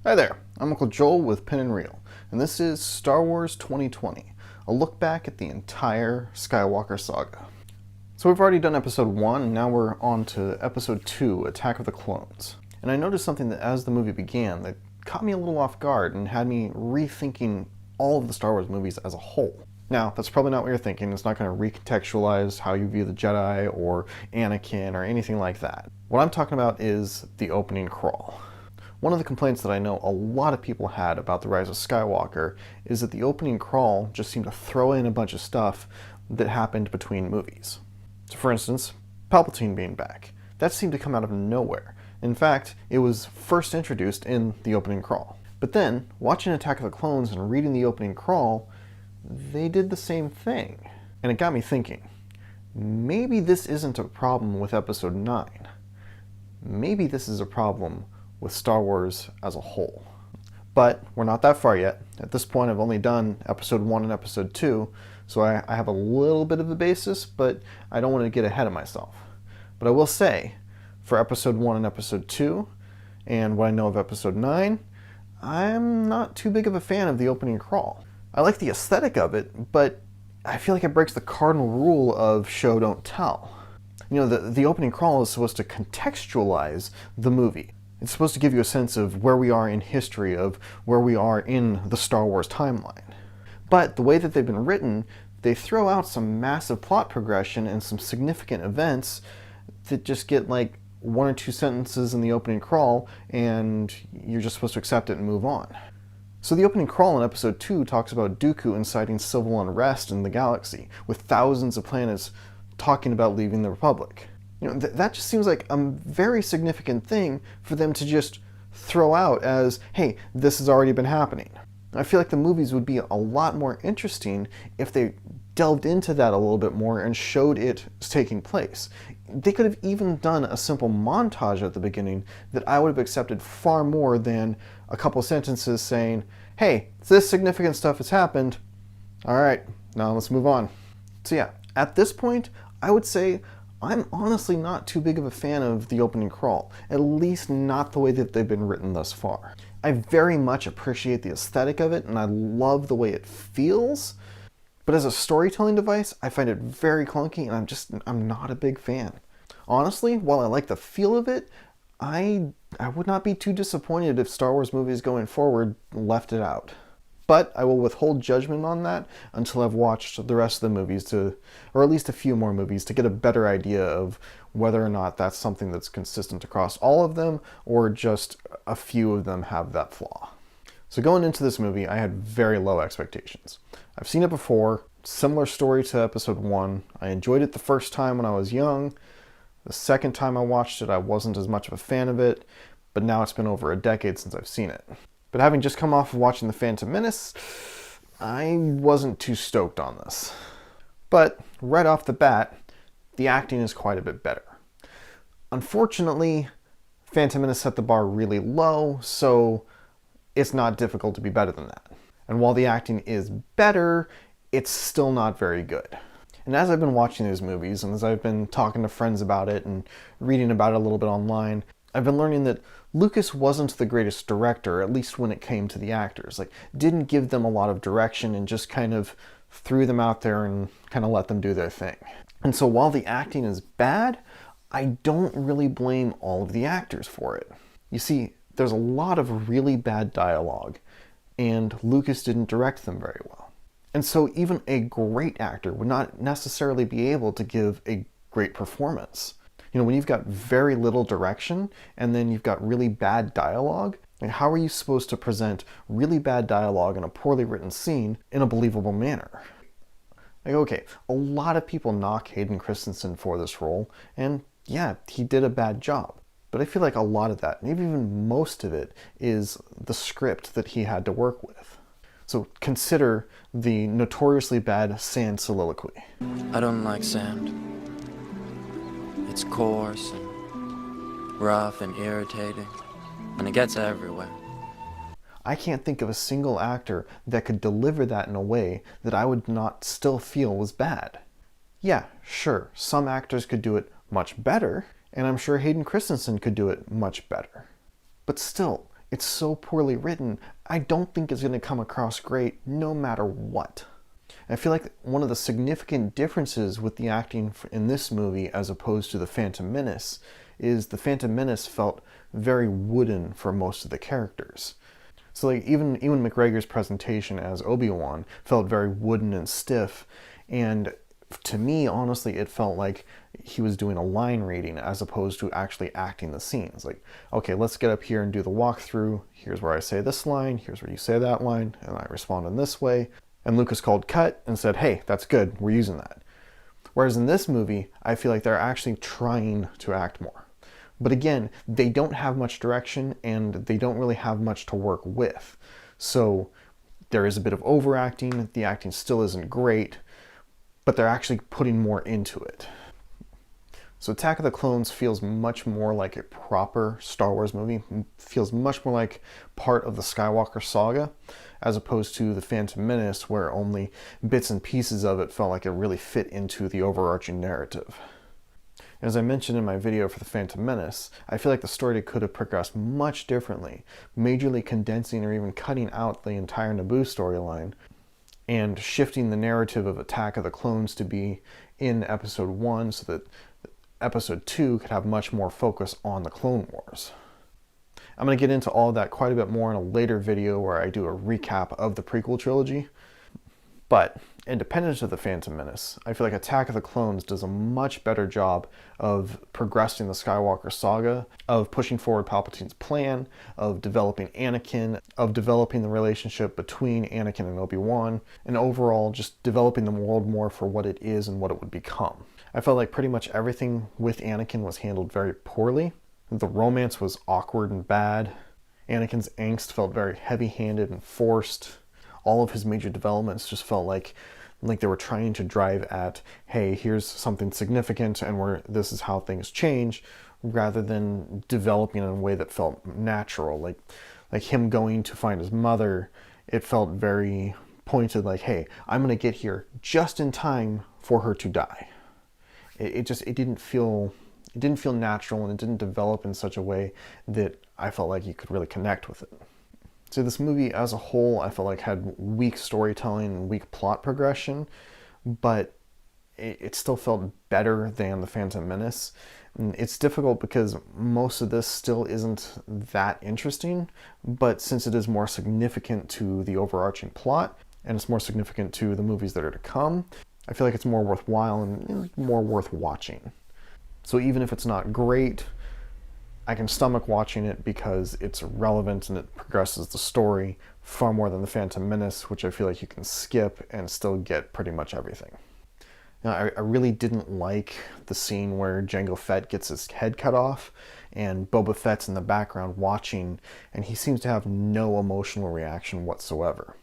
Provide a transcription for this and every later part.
Hi there, I'm Uncle Joel with Pen and Reel, and this is Star Wars 2020, a look back at the entire Skywalker Saga. So we've already done episode 1, and now we're on to episode 2, Attack of the Clones. And I noticed something that as the movie began that caught me a little off guard and had me rethinking all of the Star Wars movies as a whole. Now, that's probably not what you're thinking. It's not going to recontextualize how you view the Jedi or Anakin or anything like that. What I'm talking about is the opening crawl. One of the complaints that I know a lot of people had about The Rise of Skywalker is that the opening crawl just seemed to throw in a bunch of stuff that happened between movies. So for instance, Palpatine being back. That seemed to come out of nowhere. In fact, it was first introduced in the opening crawl. But then, watching Attack of the Clones and reading the opening crawl, they did the same thing. And it got me thinking, maybe this isn't a problem with Episode 9. Maybe this is a problem with Star Wars as a whole. But we're not that far yet. At this point, I've only done Episode 1 and Episode 2, so I have a little bit of a basis, but I don't want to get ahead of myself. But I will say, for Episode 1 and Episode 2, and what I know of Episode 9, I'm not too big of a fan of the opening crawl. I like the aesthetic of it, but I feel like it breaks the cardinal rule of show, don't tell. You know, the opening crawl is supposed to contextualize the movie. It's supposed to give you a sense of where we are in history, of where we are in the Star Wars timeline. But the way that they've been written, they throw out some massive plot progression and some significant events that just get like 1 or 2 sentences in the opening crawl, and you're just supposed to accept it and move on. So the opening crawl in Episode 2 talks about Dooku inciting civil unrest in the galaxy, with thousands of planets talking about leaving the Republic. You know, that just seems like a very significant thing for them to just throw out as, hey, this has already been happening. I feel like the movies would be a lot more interesting if they delved into that a little bit more and showed it taking place. They could have even done a simple montage at the beginning that I would have accepted far more than a couple sentences saying, hey, this significant stuff has happened. All right, now let's move on. So yeah, at this point, I would say I'm honestly not too big of a fan of the opening crawl, at least not the way that they've been written thus far. I very much appreciate the aesthetic of it, and I love the way it feels, but as a storytelling device, I find it very clunky, and I'm not a big fan. Honestly, while I like the feel of it, I would not be too disappointed if Star Wars movies going forward left it out. But I will withhold judgment on that until I've watched the rest of the movies, or at least a few more movies, to get a better idea of whether or not that's something that's consistent across all of them, or just a few of them have that flaw. So going into this movie, I had very low expectations. I've seen it before, similar story to Episode 1. I enjoyed it the first time when I was young. The second time I watched it, I wasn't as much of a fan of it, but now it's been over a decade since I've seen it. But having just come off of watching The Phantom Menace, I wasn't too stoked on this. But right off the bat, the acting is quite a bit better. Unfortunately, Phantom Menace set the bar really low, so it's not difficult to be better than that. And while the acting is better, it's still not very good. And as I've been watching these movies, and as I've been talking to friends about it and reading about it a little bit online, I've been learning that Lucas wasn't the greatest director, at least when it came to the actors. Like, didn't give them a lot of direction and just kind of threw them out there and kind of let them do their thing. And so while the acting is bad, I don't really blame all of the actors for it. You see, there's a lot of really bad dialogue, and Lucas didn't direct them very well. And so even a great actor would not necessarily be able to give a great performance. You know, when you've got very little direction and then you've got really bad dialogue, like how are you supposed to present really bad dialogue in a poorly written scene in a believable manner? Like, okay, a lot of people knock Hayden Christensen for this role, and yeah, he did a bad job. But I feel like a lot of that, maybe even most of it, is the script that he had to work with. So consider the notoriously bad sand soliloquy. I don't like sand. It's coarse and rough and irritating, and it gets everywhere. I can't think of a single actor that could deliver that in a way that I would not still feel was bad. Yeah, sure, some actors could do it much better, and I'm sure Hayden Christensen could do it much better. But still, It's so poorly written, I don't think it's going to come across great no matter what. I feel like one of the significant differences with the acting in this movie as opposed to The Phantom Menace is The Phantom Menace felt very wooden for most of the characters. So like even McGregor's presentation as Obi-Wan felt very wooden and stiff, and to me, honestly, it felt like he was doing a line reading as opposed to actually acting the scenes. Like, okay, let's get up here and do the walkthrough. Here's where I say this line, here's where you say that line, and I respond in this way. And Lucas called cut and said, hey, that's good, we're using that. Whereas in this movie, I feel like they're actually trying to act more. But again, they don't have much direction and they don't really have much to work with. So there is a bit of overacting, the acting still isn't great, but they're actually putting more into it. So Attack of the Clones feels much more like a proper Star Wars movie, feels much more like part of the Skywalker Saga, as opposed to The Phantom Menace, where only bits and pieces of it felt like it really fit into the overarching narrative. As I mentioned in my video for The Phantom Menace, I feel like the story could have progressed much differently, majorly condensing or even cutting out the entire Naboo storyline, and shifting the narrative of Attack of the Clones to be in Episode 1 so that Episode 2 could have much more focus on the Clone Wars. I'm going to get into all of that quite a bit more in a later video where I do a recap of the prequel trilogy. But independent of The Phantom Menace, I feel like Attack of the Clones does a much better job of progressing the Skywalker Saga, of pushing forward Palpatine's plan, of developing Anakin, of developing the relationship between Anakin and Obi-Wan, and overall just developing the world more for what it is and what it would become. I felt like pretty much everything with Anakin was handled very poorly. The romance was awkward and bad. Anakin's angst felt very heavy-handed and forced. All of his major developments just felt like they were trying to drive at, hey, here's something significant and this is how things change, rather than developing in a way that felt natural. Like him going to find his mother, it felt very pointed, like, hey, I'm going to get here just in time for her to die. It didn't feel natural, and it didn't develop in such a way that I felt like you could really connect with it. So this movie as a whole, I felt like had weak storytelling and weak plot progression, but it still felt better than The Phantom Menace. And it's difficult because most of this still isn't that interesting, but since it is more significant to the overarching plot, and it's more significant to the movies that are to come, I feel like it's more worthwhile and more worth watching. So even if it's not great, I can stomach watching it because it's relevant and it progresses the story far more than The Phantom Menace, which I feel like you can skip and still get pretty much everything. Now, I really didn't like the scene where Jango Fett gets his head cut off and Boba Fett's in the background watching, and he seems to have no emotional reaction whatsoever.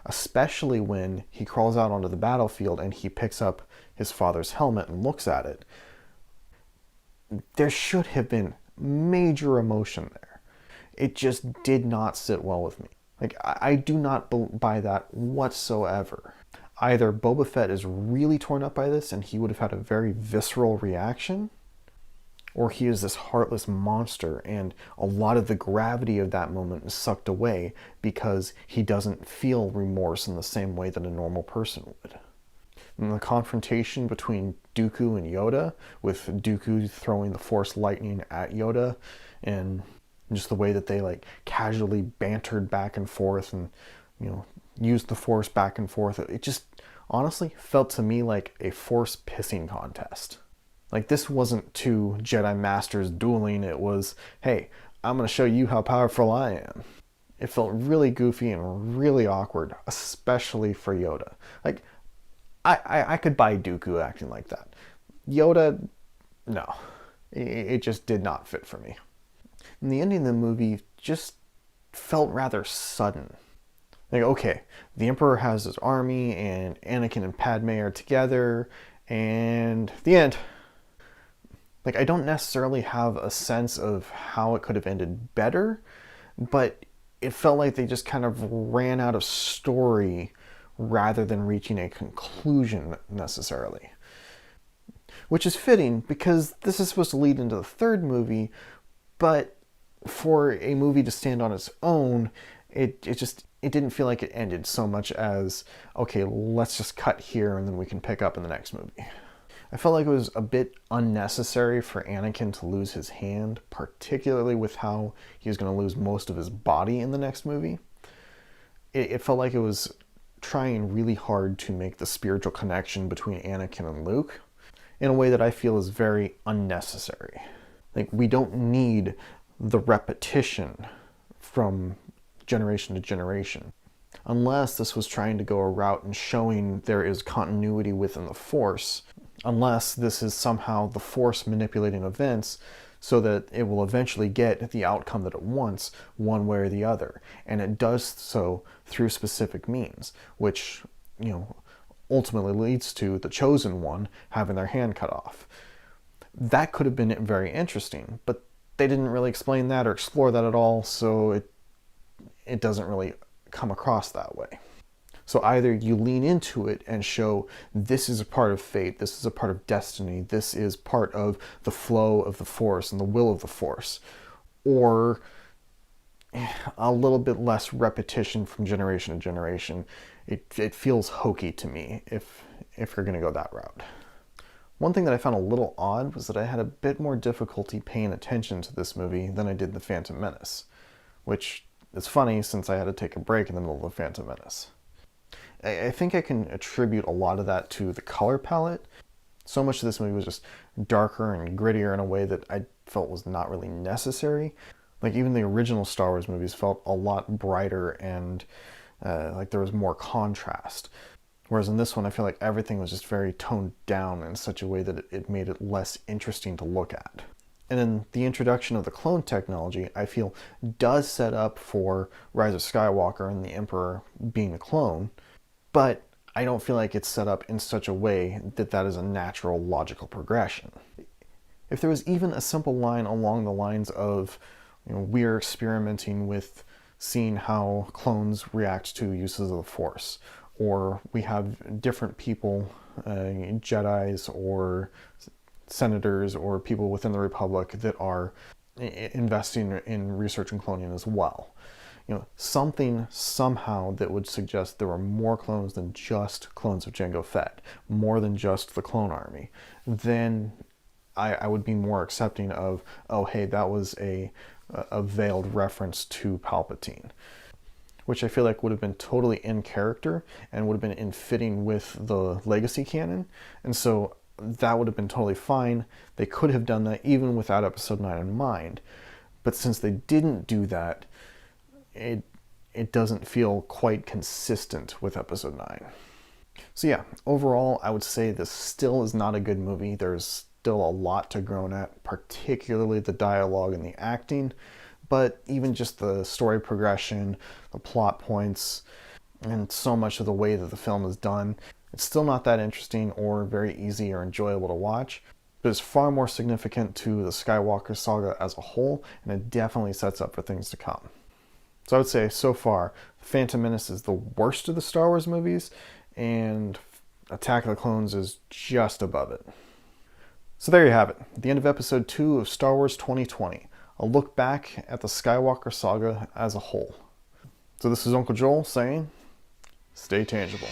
Especially when he crawls out onto the battlefield and he picks up his father's helmet and looks at it. There should have been major emotion there. It just did not sit well with me. Like, I do not buy that whatsoever. Either Boba Fett is really torn up by this and he would have had a very visceral reaction, or he is this heartless monster and a lot of the gravity of that moment is sucked away because he doesn't feel remorse in the same way that a normal person would. And the confrontation between Dooku and Yoda, with Dooku throwing the Force lightning at Yoda, and just the way that they like casually bantered back and forth and, you know, used the Force back and forth, it just honestly felt to me like a Force pissing contest. Like, this wasn't two Jedi Masters dueling, it was, hey, I'm going to show you how powerful I am. It felt really goofy and really awkward, especially for Yoda. Like, I could buy Dooku acting like that. Yoda, no. It just did not fit for me. And the ending of the movie just felt rather sudden. Like, okay, the Emperor has his army, and Anakin and Padme are together, and the end. Like, I don't necessarily have a sense of how it could have ended better, but it felt like they just kind of ran out of story rather than reaching a conclusion necessarily. Which is fitting because this is supposed to lead into the third movie, but for a movie to stand on its own, it didn't feel like it ended so much as, okay, let's just cut here and then we can pick up in the next movie. I felt like it was a bit unnecessary for Anakin to lose his hand, particularly with how he was going to lose most of his body in the next movie. It felt like it was trying really hard to make the spiritual connection between Anakin and Luke in a way that I feel is very unnecessary. Like, we don't need the repetition from generation to generation. Unless this was trying to go a route and showing there is continuity within the Force, unless this is somehow the Force manipulating events so that it will eventually get the outcome that it wants one way or the other. And it does so through specific means, which, ultimately leads to the chosen one having their hand cut off. That could have been very interesting, but they didn't really explain that or explore that at all, so it doesn't really come across that way. So either you lean into it and show this is a part of fate, this is a part of destiny, this is part of the flow of the Force and the will of the Force, or a little bit less repetition from generation to generation. It feels hokey to me if you're going to go that route. One thing that I found a little odd was that I had a bit more difficulty paying attention to this movie than I did The Phantom Menace, which is funny since I had to take a break in the middle of The Phantom Menace. I think I can attribute a lot of that to the color palette. So much of this movie was just darker and grittier in a way that I felt was not really necessary. Like, even the original Star Wars movies felt a lot brighter and like there was more contrast. Whereas in this one, I feel like everything was just very toned down in such a way that it made it less interesting to look at. And then the introduction of the clone technology, I feel, does set up for Rise of Skywalker and the Emperor being a clone, but I don't feel like it's set up in such a way that that is a natural, logical progression. If there was even a simple line along the lines of, we're experimenting with seeing how clones react to uses of the Force, or we have different people, Jedis or senators or people within the Republic that are investing in research and cloning as well. Something somehow that would suggest there were more clones than just clones of Jango Fett, more than just the clone army, then I would be more accepting of, oh, hey, that was a veiled reference to Palpatine, which I feel like would have been totally in character and would have been in fitting with the legacy canon. And so that would have been totally fine. They could have done that even without Episode 9 in mind. But since they didn't do that, it doesn't feel quite consistent with Episode 9. So yeah, overall, I would say this still is not a good movie. There's still a lot to groan at, particularly the dialogue and the acting, but even just the story progression, the plot points, and so much of the way that the film is done, it's still not that interesting or very easy or enjoyable to watch, but it's far more significant to the Skywalker Saga as a whole, and it definitely sets up for things to come. So I would say, so far, Phantom Menace is the worst of the Star Wars movies, and Attack of the Clones is just above it. So there you have it, the end of Episode 2 of Star Wars 2020, a look back at the Skywalker Saga as a whole. So this is Uncle Joel saying, stay tangible.